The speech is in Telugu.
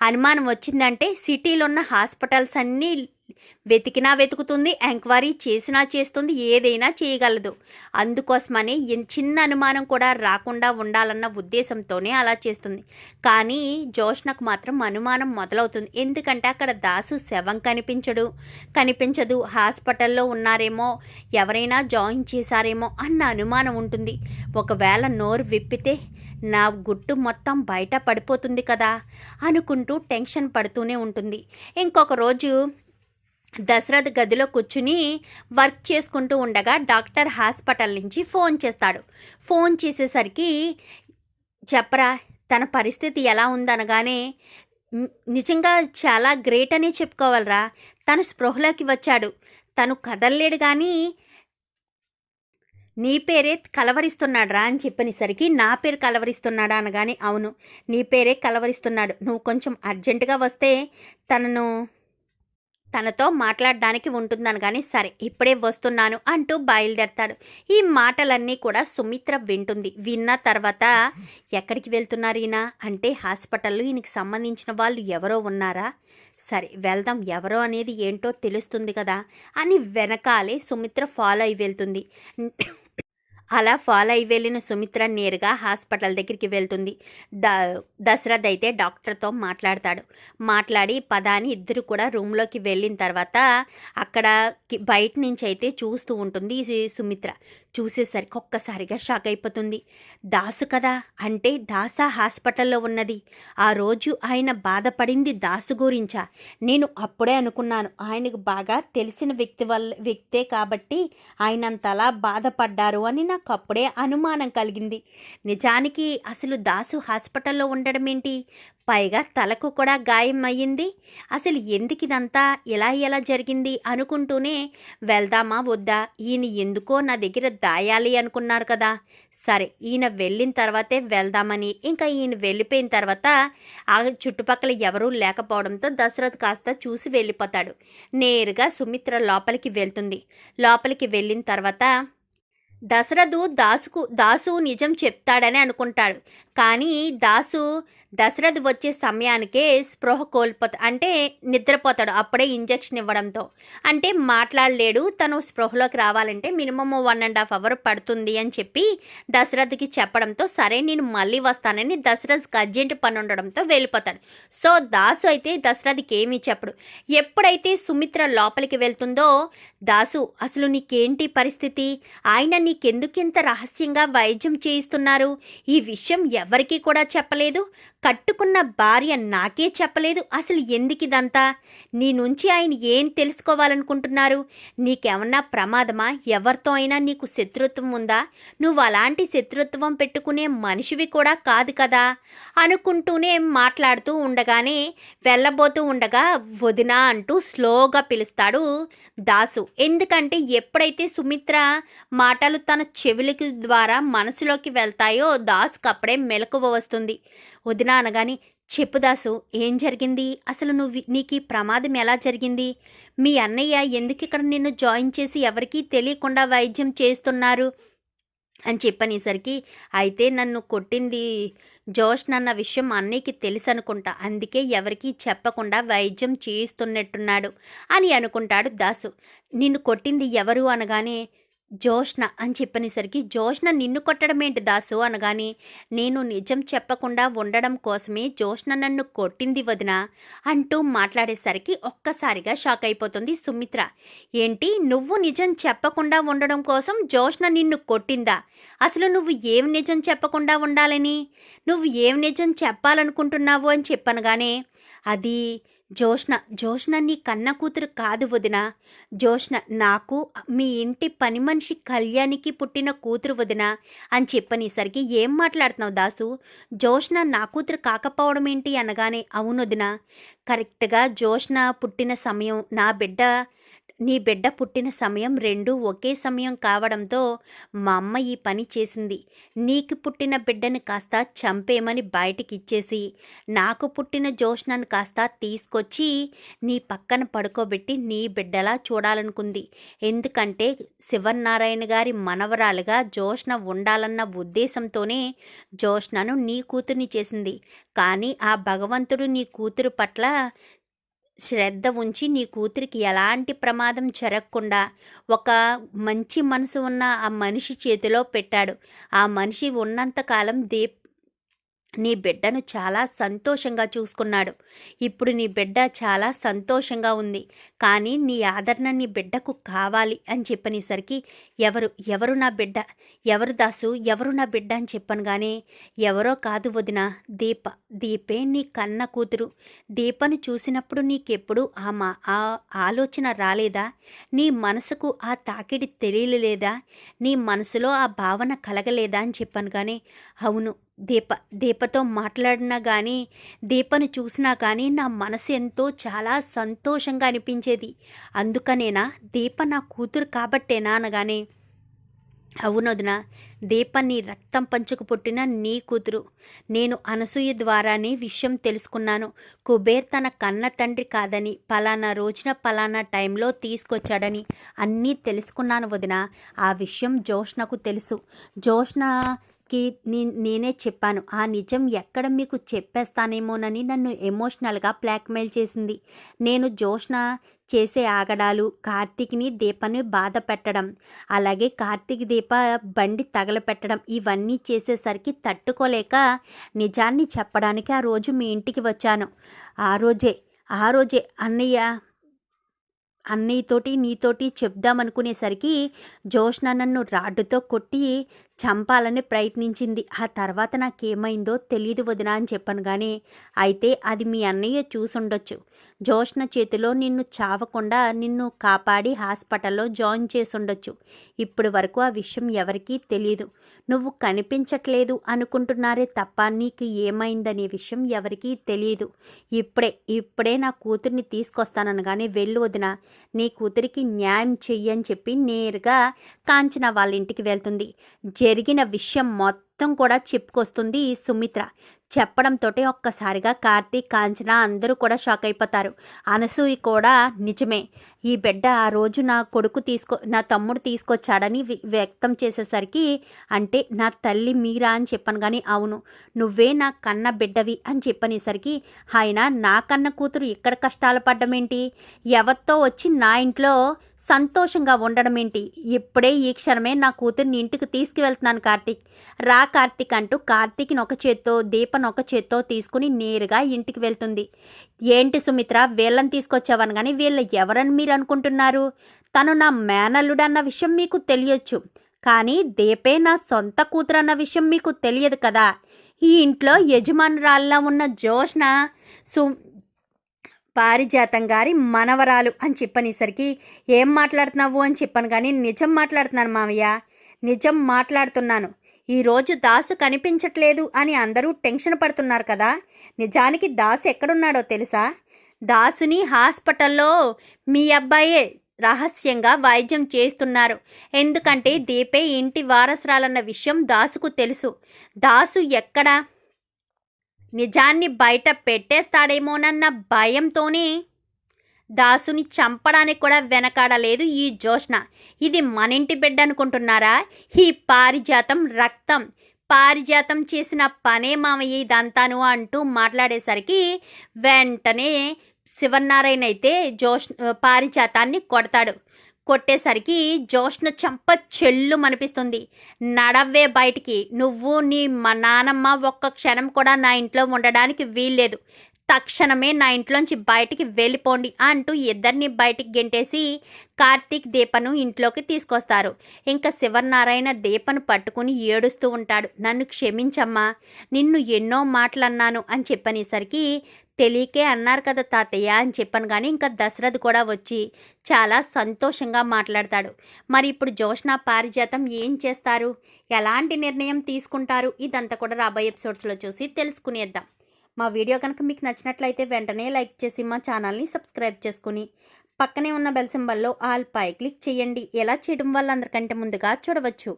అనుమానం వచ్చిందంటే సిటీలో ఉన్న హాస్పిటల్స్ అన్నీ వెతికినా వెతుకుతుంది, ఎంక్వైరీ చేసినా చేస్తుంది, ఏదైనా చేయగలదు. అందుకోసమని చిన్న అనుమానం కూడా రాకుండా ఉండాలన్న ఉద్దేశంతోనే అలా చేస్తుంది. కానీ జోష్నకు మాత్రం అనుమానం మొదలవుతుంది. ఎందుకంటే అక్కడ దాసు శవం కనిపించదు, హాస్పిటల్లో ఉన్నారేమో, ఎవరైనా జాయిన్ చేశారేమో అన్న అనుమానం ఉంటుంది. ఒకవేళ నోరు విప్పితే నా గుట్టు మొత్తం బయట పడిపోతుంది కదా అనుకుంటూ టెన్షన్ పడుతూనే ఉంటుంది. ఇంకొక రోజు దశరథ్ గదిలో కూర్చుని వర్క్ చేసుకుంటూ ఉండగా డాక్టర్ హాస్పిటల్ నుంచి ఫోన్ చేస్తాడు. ఫోన్ చేసేసరికి చెప్పరా తన పరిస్థితి ఎలా ఉందనగానే నిజంగా చాలా గ్రేట్ అనే చెప్పుకోవాలరా. తను స్పృహలోకి వచ్చాడు, తను కదలలేడు, కానీ నీ పేరే కలవరిస్తున్నాడు రా అని చెప్పనేసరికి నా పేరు కలవరిస్తున్నాడా అనగానే అవును, నీ పేరే కలవరిస్తున్నాడు, నువ్వు కొంచెం అర్జెంటుగా వస్తే తనతో మాట్లాడడానికి ఉంటుందనగానే సరే ఇప్పుడే వస్తున్నాను అంటూ బయలుదేరతాడు. ఈ మాటలన్నీ కూడా సుమిత్ర వింటుంది. విన్న తర్వాత ఎక్కడికి వెళ్తున్నారు ఈయన అంటే హాస్పిటల్లో ఈయనకి సంబంధించిన వాళ్ళు ఎవరో ఉన్నారా, సరే వెళ్దాం, ఎవరో అనేది ఏంటో తెలుస్తుంది కదా అని వెనకాలే సుమిత్ర ఫాలో అయి వెళ్తుంది. అలా ఫాలో అయి వెళ్ళిన సుమిత్ర నేరుగా హాస్పిటల్ దగ్గరికి వెళ్తుంది. దశరథ్ అయితే డాక్టర్తో మాట్లాడి పదాని ఇద్దరు కూడా రూమ్లోకి వెళ్ళిన తర్వాత అక్కడ బయట నుంచి అయితే చూస్తూ ఉంటుంది సుమిత్ర. చూసేసరికి ఒక్కసారిగా షాక్ అయిపోతుంది. దాసు కదా, అంటే దాసా హాస్పిటల్లో ఉన్నది. ఆ రోజు ఆయన బాధపడింది దాసు గురించా? నేను అప్పుడే అనుకున్నాను, ఆయనకు బాగా తెలిసిన వ్యక్తే కాబట్టి ఆయన అంతలా బాధపడ్డారు అని నాకు అప్పుడే అనుమానం కలిగింది. నిజానికి అసలు దాసు హాస్పిటల్లో ఉండడం ఏంటి, పైగా తలకు కూడా గాయం అయ్యింది. అసలు ఎందుకు ఇదంతా ఎలా జరిగింది అనుకుంటూనే వెళ్దామా వద్దా, ఈయన ఎందుకో నా దగ్గర దాయాలి అనుకున్నారు కదా, సరే ఈయన వెళ్ళిన తర్వాతే వెళ్దామని. ఇంకా ఈయన వెళ్ళిపోయిన తర్వాత ఆ చుట్టుపక్కల ఎవరూ లేకపోవడంతో దశరథ్ కాస్త చూసి వెళ్ళిపోతాడు. నేరుగా సుమిత్ర లోపలికి వెళ్తుంది. లోపలికి వెళ్ళిన తర్వాత దశరథు దాసు నిజం చెప్తాడని అనుకుంటాడు. కానీ దశరథ్ వచ్చే సమయానికే స్పృహ అంటే నిద్రపోతాడు. అప్పుడే ఇంజెక్షన్ ఇవ్వడంతో అంటే మాట్లాడలేడు. తను స్పృహలోకి రావాలంటే మినిమం 1.5 అవర్ పడుతుంది అని చెప్పి దశరథ్కి చెప్పడంతో సరే నేను మళ్ళీ వస్తానని దశరథ్కి అర్జెంట్ పని ఉండడంతో వెళ్ళిపోతాడు. సో దాసు అయితే దశరథ్కి ఏమీ చెప్పడు. ఎప్పుడైతే సుమిత్ర లోపలికి వెళ్తుందో దాసు అసలు నీకేంటి పరిస్థితి, ఆయన నీకెందుకింత రహస్యంగా వైద్యం చేయిస్తున్నారు, ఈ విషయం ఎవరికీ కూడా చెప్పలేదు, కట్టుకున్న భార్య నాకే చెప్పలేదు, అసలు ఎందుకు ఇదంతా, నీ నుంచి ఆయన ఏం తెలుసుకోవాలనుకుంటున్నారు, నీకేమన్నా ప్రమాదమా, ఎవరితో అయినా నీకు శత్రుత్వం ఉందా, నువ్వు అలాంటి శత్రుత్వం పెట్టుకునే మనిషివి కూడా కాదు కదా అనుకుంటూనే మాట్లాడుతూ ఉండగానే వెళ్ళబోతూ ఉండగా వదినా అంటూ స్లోగా పిలుస్తాడు దాసు. ఎందుకంటే ఎప్పుడైతే సుమిత్ర మాటలు తన చెవులకి ద్వారా మనసులోకి వెళ్తాయో దాసుకు అప్పుడే మెలకువ వస్తుంది. వదినా అనగానే చెప్పు దాసు, ఏం జరిగింది, అసలు నీకు ఈ ప్రమాదం ఎలా జరిగింది, మీ అన్నయ్య ఎందుకు ఇక్కడ నిన్ను జాయిన్ చేసి ఎవరికీ తెలియకుండా వైద్యం చేస్తున్నారు అని చెప్పనేసరికి అయితే నన్ను కొట్టింది జోష్న అన్న విషయం అన్నయ్యకి తెలుసు అనుకుంటా, అందుకే ఎవరికీ చెప్పకుండా వైద్యం చేయిస్తున్నట్టున్నాడు అని అనుకుంటాడు దాసు. నిన్ను కొట్టింది ఎవరు అనగానే జోష్న అని చెప్పనేసరికి జోష్న నిన్ను కొట్టడం ఏంటి దాసు అనగానే నేను నిజం చెప్పకుండా ఉండడం కోసమే జోష్న నన్ను కొట్టింది వదిన అంటూ మాట్లాడేసరికి ఒక్కసారిగా షాక్ అయిపోతుంది సుమిత్ర. ఏంటి, నువ్వు నిజం చెప్పకుండా ఉండడం కోసం జోష్న నిన్ను కొట్టిందా, అసలు నువ్వు ఏం నిజం చెప్పకుండా ఉండాలని, నువ్వు ఏం నిజం చెప్పాలనుకుంటున్నావు అని చెప్పనగానే అది జోష్న నీ కన్న కూతురు కాదు వదిన, జోష్న నాకు మీ ఇంటి పని మనిషి కళ్యాణికి పుట్టిన కూతురు వదిన అని చెప్పనేసరికి ఏం మాట్లాడుతున్నావు దాసు, జోష్న నా కూతురు కాకపోవడం ఏంటి అనగానే అవును వదిన, కరెక్ట్గా జోష్న పుట్టిన సమయం నా బిడ్డ నీ బిడ్డ పుట్టిన సమయం రెండూ ఒకే సమయం కావడంతో మా అమ్మ ఈ పని చేసింది. నీకు పుట్టిన బిడ్డని కాస్త చంపేమని బయటికి ఇచ్చేసి నాకు పుట్టిన జోష్నను కాస్త తీసుకొచ్చి నీ పక్కన పడుకోబెట్టి నీ బిడ్డలా చూడాలనుకుంది. ఎందుకంటే శివనారాయణ గారి మనవరాలుగా జోష్న ఉండాలన్న ఉద్దేశంతోనే జోష్నను నీ కూతుర్ని చేసింది. కానీ ఆ భగవంతుడు నీ కూతురు పట్ల శ్రద్ధ ఉంచి నీ కూతురికి ఎలాంటి ప్రమాదం జరగకుండా ఒక మంచి మనసు ఉన్న ఆ మనిషి చేతిలో పెట్టాడు. ఆ మనిషి ఉన్నంతకాలం నీ బిడ్డను చాలా సంతోషంగా చూసుకున్నాడు. ఇప్పుడు నీ బిడ్డ చాలా సంతోషంగా ఉంది. కానీ నీ ఆదరణ నీ బిడ్డకు కావాలి అని చెప్పనేసరికి ఎవరు నా బిడ్డ, ఎవరు దాసు, ఎవరు నా బిడ్డ అని చెప్పను. కానీ ఎవరో కాదు వదిన, దీపే నీ కన్న కూతురు. దీపను చూసినప్పుడు నీకెప్పుడు ఆ ఆలోచన రాలేదా? నీ మనసుకు ఆ తాకిడి తెలియలేదా? నీ మనసులో ఆ భావన కలగలేదా అని చెప్పాను. కానీ అవును, దీపతో మాట్లాడినా కానీ దీపను చూసినా కానీ నా మనసు ఎంతో చాలా సంతోషంగా అనిపించేది. అందుకనేనా దీప నా కూతురు కాబట్టేనా అనగానే అవునొదిన, దీప నీ రక్తం పంచుకు పుట్టిన నీ కూతురు. నేను అనసూయ ద్వారానే విషయం తెలుసుకున్నాను. కుబేర్ తన కన్న తండ్రి కాదని, పలానా రోజున పలానా టైంలో తీసుకొచ్చాడని అన్నీ తెలుసుకున్నాను వదిన. ఆ విషయం జోష్నకు తెలుసు. నేనే చెప్పాను. ఆ నిజం ఎక్కడ మీకు చెప్పేస్తానేమోనని నన్ను ఎమోషనల్గా బ్లాక్మెయిల్ చేసింది. నేను జోష్న చేసే ఆగడాలు, కార్తీక్ని దీపని బాధ పెట్టడం, అలాగే కార్తీక్ దీప బండి తగలపెట్టడం, ఇవన్నీ చేసేసరికి తట్టుకోలేక నిజాన్ని చెప్పడానికి ఆ రోజు మీ ఇంటికి వచ్చాను. ఆ రోజే అన్నయ్యతోటి నీతోటి చెప్దామనుకునేసరికి జోష్న నన్ను రాడ్డుతో కొట్టి చంపాలని ప్రయత్నించింది. ఆ తర్వాత నాకేమైందో తెలియదు వదిన అని చెప్పాను. కానీ అయితే అది మీ అన్నయ్య చూసుండొచ్చు. జోష్న చేతిలో నిన్ను చావకుండా నిన్ను కాపాడి హాస్పిటల్లో జాయిన్ చేసుండొచ్చు. ఇప్పటి వరకు ఆ విషయం ఎవరికీ తెలియదు. నువ్వు కనిపించట్లేదు అనుకుంటున్నారే తప్ప నీకు ఏమైందనే విషయం ఎవరికీ తెలియదు. ఇప్పుడే నా కూతుర్ని తీసుకొస్తాననగానే వెళ్ళు వదిన, నీ కూతురికి న్యాయం చెయ్యని చెప్పి నేరుగా కాంచన వాళ్ళ ఇంటికి వెళ్తుంది. జరిగిన విషయం మొత్తం కూడా చెప్పుకొస్తుంది సుమిత్ర. చెప్పడంతో ఒక్కసారిగా కార్తీక్, కాంచన అందరూ కూడా షాక్ అయిపోతారు. అనసూయ కూడా నిజమే, ఈ బిడ్డ ఆ రోజు నా తమ్ముడు తీసుకొచ్చాడని వ్యక్తం చేసేసరికి అంటే నా తల్లి మీరా అని చెప్పాను. కానీ అవును, నువ్వే నా కన్న బిడ్డవి అని చెప్పనేసరికి ఆయన నా కన్న కూతురు ఇక్కడ కష్టాలు పడ్డమేంటి, ఎవరితో వచ్చి నా ఇంట్లో సంతోషంగా ఉండడం ఏంటి, ఇప్పుడే ఈ క్షణమే నా కూతుర్ని ఇంటికి తీసుకువెళ్తున్నాను కార్తీక్ అంటూ కార్తీక్ని ఒక చేత్తో దీపను ఒక చేత్తో తీసుకుని నేరుగా ఇంటికి వెళ్తుంది. ఏంటి సుమిత్ర, వీళ్ళని తీసుకొచ్చావని కానీ వీళ్ళు ఎవరని మీరు అనుకుంటున్నారు? తను నా మేనల్లుడు అన్న విషయం మీకు తెలియచ్చు, కానీ దీపే నా సొంత కూతురు అన్న విషయం మీకు తెలియదు కదా. ఈ ఇంట్లో యజమానురాల్లా ఉన్న జోష్న పారిజాతం గారి మనవరాలు అని చెప్పనేసరికి ఏం మాట్లాడుతున్నావు అని చెప్పాను. కానీ నిజం మాట్లాడుతున్నాను మావయ్య, నిజం మాట్లాడుతున్నాను. ఈరోజు దాసు కనిపించట్లేదు అని అందరూ టెన్షన్ పడుతున్నారు కదా. నిజానికి దాసు ఎక్కడున్నాడో తెలుసా? దాసుని హాస్పిటల్లో మీ అబ్బాయే రహస్యంగా వైద్యం చేస్తున్నారు. ఎందుకంటే దీపే ఇంటి వారసురాలన్న విషయం దాసుకు తెలుసు. దాసు ఎక్కడా నిజాన్ని బయట పెట్టేస్తాడేమోనన్న భయంతోనే దాసుని చంపడానికి కూడా వెనకాడలేదు ఈ జోష్న. ఇది మనింటి బిడ్డ అనుకుంటున్నారా? ఈ పారిజాతం చేసిన పనే మామయ్య ఇదంతాను అంటూ మాట్లాడేసరికి వెంటనే శివనారాయణ అయితే పారిజాతాన్ని కొట్టేసరికి జోష్న చంప చెల్లు మనిపిస్తుంది. నడవ్వే బయటికి, నువ్వు నీ నానమ్మ ఒక్క క్షణం కూడా నా ఇంట్లో ఉండడానికి వీల్లేదు. తక్షణమే నా ఇంట్లోంచి బయటికి వెళ్ళిపోండి అంటూ ఇద్దరిని బయటికి గెంటేసి కార్తీక్ దీపను ఇంట్లోకి తీసుకొస్తారు. ఇంకా శివనారాయణ దీపను పట్టుకుని ఏడుస్తూ ఉంటాడు. నన్ను క్షమించమ్మా, నిన్ను ఎన్నో మాటలన్నాను అని చెప్పనేసరికి తెలియకే అన్నారు కదా తాతయ్య అని చెప్పాను. కానీ ఇంకా దశరథ్ కూడా వచ్చి చాలా సంతోషంగా మాట్లాడతాడు. మరి ఇప్పుడు జోష్న పారిజాతం ఏం చేస్తారు, ఎలాంటి నిర్ణయం తీసుకుంటారు, ఇదంతా కూడా రాబోయే ఎపిసోడ్స్లో చూసి తెలుసుకునేద్దాం. మా వీడియో కనుక మీకు నచ్చినట్లయితే వెంటనే లైక్ చేసి మా ఛానల్ని సబ్స్క్రైబ్ చేసుకుని పక్కనే ఉన్న బెల్ సింబల్లో ఆల్ పై క్లిక్ చేయండి. ఎలా చేయడం వల్ల అందరికంటే ముందుగా చూడవచ్చు.